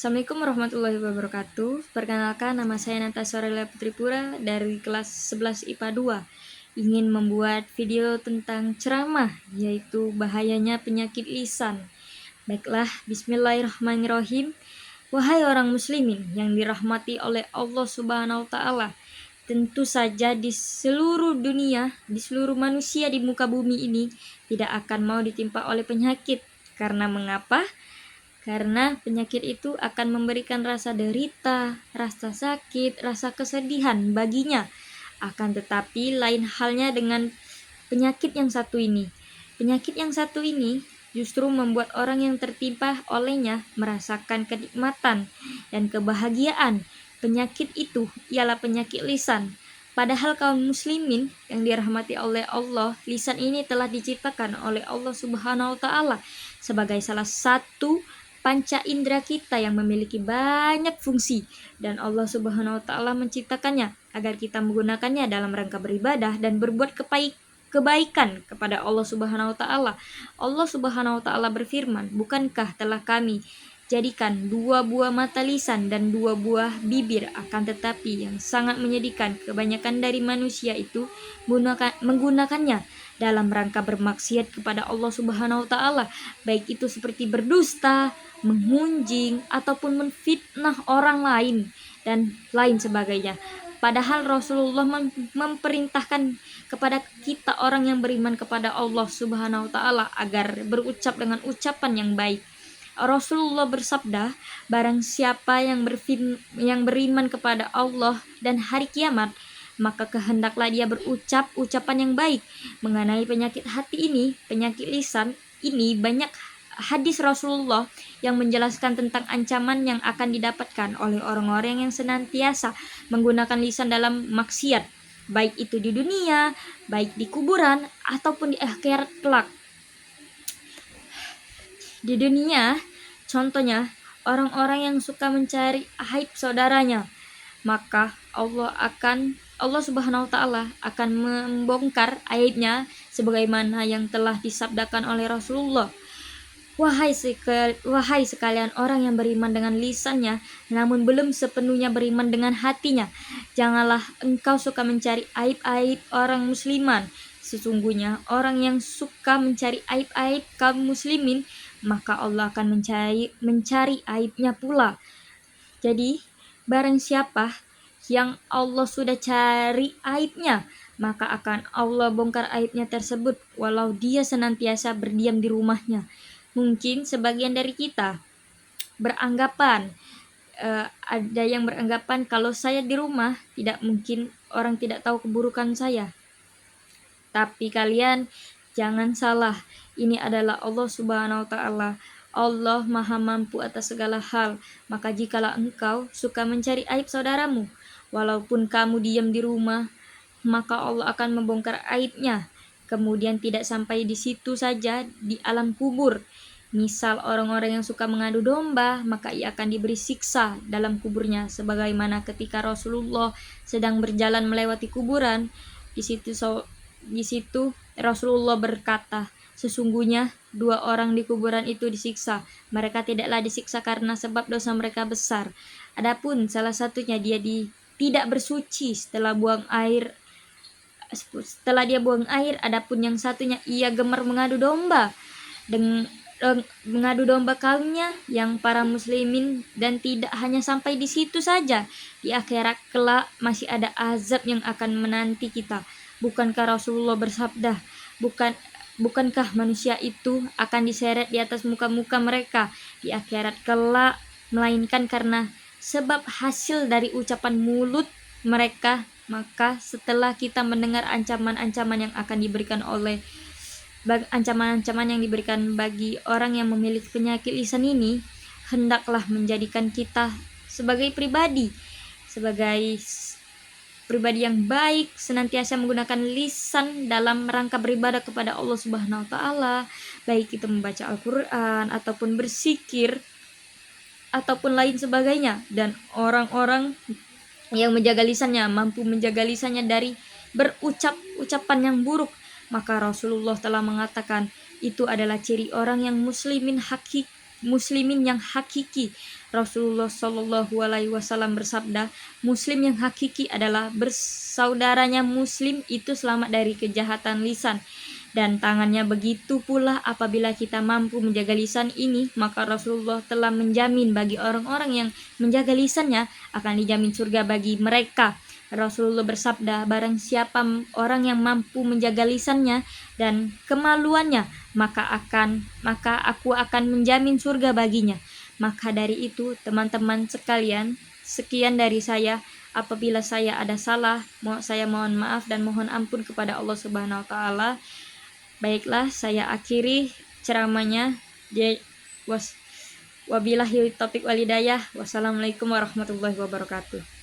Assalamualaikum warahmatullahi wabarakatuh. Perkenalkan, nama saya Natasha Aurelia Putripura dari kelas 11 IPA 2. Ingin membuat video tentang ceramah, yaitu bahayanya penyakit lisan. Baiklah, bismillahirrahmanirrahim. Wahai orang muslimin yang dirahmati oleh Allah Subhanahu wa taala, tentu saja di seluruh dunia, di seluruh manusia di muka bumi ini tidak akan mau ditimpa oleh penyakit. Karena mengapa? Karena penyakit itu akan memberikan rasa derita, rasa sakit, rasa kesedihan baginya. Akan tetapi lain halnya dengan penyakit yang satu ini. Penyakit yang satu ini justru membuat orang yang tertimpa olehnya merasakan kenikmatan dan kebahagiaan. Penyakit itu ialah penyakit lisan. Padahal kaum muslimin yang dirahmati oleh Allah, lisan ini telah diciptakan oleh Allah Subhanahu wa taala sebagai salah satu panca indera kita yang memiliki banyak fungsi, dan Allah Subhanahu wa taala menciptakannya agar kita menggunakannya dalam rangka beribadah dan berbuat kebaikan kepada Allah Subhanahu wa taala. Allah Subhanahu wa taala berfirman, "Bukankah telah kami jadikan 2 buah mata lisan dan 2 buah bibir, akan tetapi yang sangat menyedihkan kebanyakan dari manusia itu menggunakannya dalam rangka bermaksiat kepada Allah Subhanahu wa taala, baik itu seperti berdusta, mengunjing, ataupun menfitnah orang lain dan lain sebagainya." Padahal Rasulullah memerintahkan kepada kita orang yang beriman kepada Allah Subhanahu wa taala agar berucap dengan ucapan yang baik. Rasulullah bersabda, barang siapa yang beriman kepada Allah dan hari kiamat, maka kehendaklah dia berucap ucapan yang baik. Mengenai penyakit hati ini, penyakit lisan ini, banyak hadis Rasulullah yang menjelaskan tentang ancaman yang akan didapatkan oleh orang-orang yang senantiasa menggunakan lisan dalam maksiat, baik itu di dunia, baik di kuburan, ataupun di akhirat kelak. Di dunia, contohnya orang-orang yang suka mencari aib saudaranya, maka Allah Subhanahu wa taala akan membongkar aibnya sebagaimana yang telah disabdakan oleh Rasulullah. Wahai sekalian orang yang beriman dengan lisannya, namun belum sepenuhnya beriman dengan hatinya, janganlah engkau suka mencari aib-aib orang musliman. Sesungguhnya orang yang suka mencari aib-aib kaum muslimin, maka Allah akan mencari aibnya pula. Jadi, barang siapa yang Allah sudah cari aibnya, maka akan Allah bongkar aibnya tersebut walau dia senantiasa berdiam di rumahnya. Mungkin sebagian dari kita beranggapan, ada yang beranggapan kalau saya di rumah tidak mungkin orang tidak tahu keburukan saya. Tapi kalian jangan salah, ini adalah Allah Subhanahu wa taala. Allah Maha Mampu atas segala hal. Maka jikalau engkau suka mencari aib saudaramu, walaupun kamu diam di rumah, maka Allah akan membongkar aibnya. Kemudian tidak sampai di situ saja, di alam kubur. Misal orang-orang yang suka mengadu domba, maka ia akan diberi siksa dalam kuburnya, sebagaimana ketika Rasulullah sedang berjalan melewati kuburan. Di situ Rasulullah berkata, sesungguhnya 2 orang di kuburan itu disiksa. Mereka tidaklah disiksa karena sebab dosa mereka besar. Adapun salah satunya dia tidak bersuci setelah dia buang air, adapun yang satunya ia gemar mengadu domba kaumnya yang para muslimin, dan tidak hanya sampai di situ saja. Di akhirat kelak masih ada azab yang akan menanti kita. Bukankah Rasulullah bersabda, bukankah manusia itu akan diseret di atas muka-muka mereka di akhirat kelak, melainkan karena sebab hasil dari ucapan mulut mereka. Maka setelah kita mendengar ancaman-ancaman yang diberikan bagi orang yang memiliki penyakit lisan ini, hendaklah menjadikan kita sebagai pribadi yang baik, senantiasa menggunakan lisan dalam rangka beribadah kepada Allah Subhanahu wa taala, baik itu membaca Al-Qur'an ataupun berzikir ataupun lain sebagainya. Dan orang-orang yang menjaga lisannya, mampu menjaga lisannya dari berucap ucapan yang buruk, maka Rasulullah telah mengatakan itu adalah ciri orang yang muslimin muslimin yang hakiki. Rasulullah Shallallahu Alaihi Wasallam bersabda, Muslim yang hakiki adalah bersaudaranya Muslim itu selamat dari kejahatan lisan dan tangannya. Begitu pula apabila kita mampu menjaga lisan ini, maka Rasulullah telah menjamin bagi orang-orang yang menjaga lisannya akan dijamin surga bagi mereka. Rasulullah bersabda, barang siapa orang yang mampu menjaga lisannya dan kemaluannya, maka aku akan menjamin surga baginya. Maka dari itu, teman-teman sekalian, sekian dari saya. Apabila saya ada salah, saya mohon maaf dan mohon ampun kepada Allah Subhanahu wa taala. Baiklah, saya akhiri ceramahnya. Wabillahi taufiq walhidayah. Wassalamualaikum warahmatullahi wabarakatuh.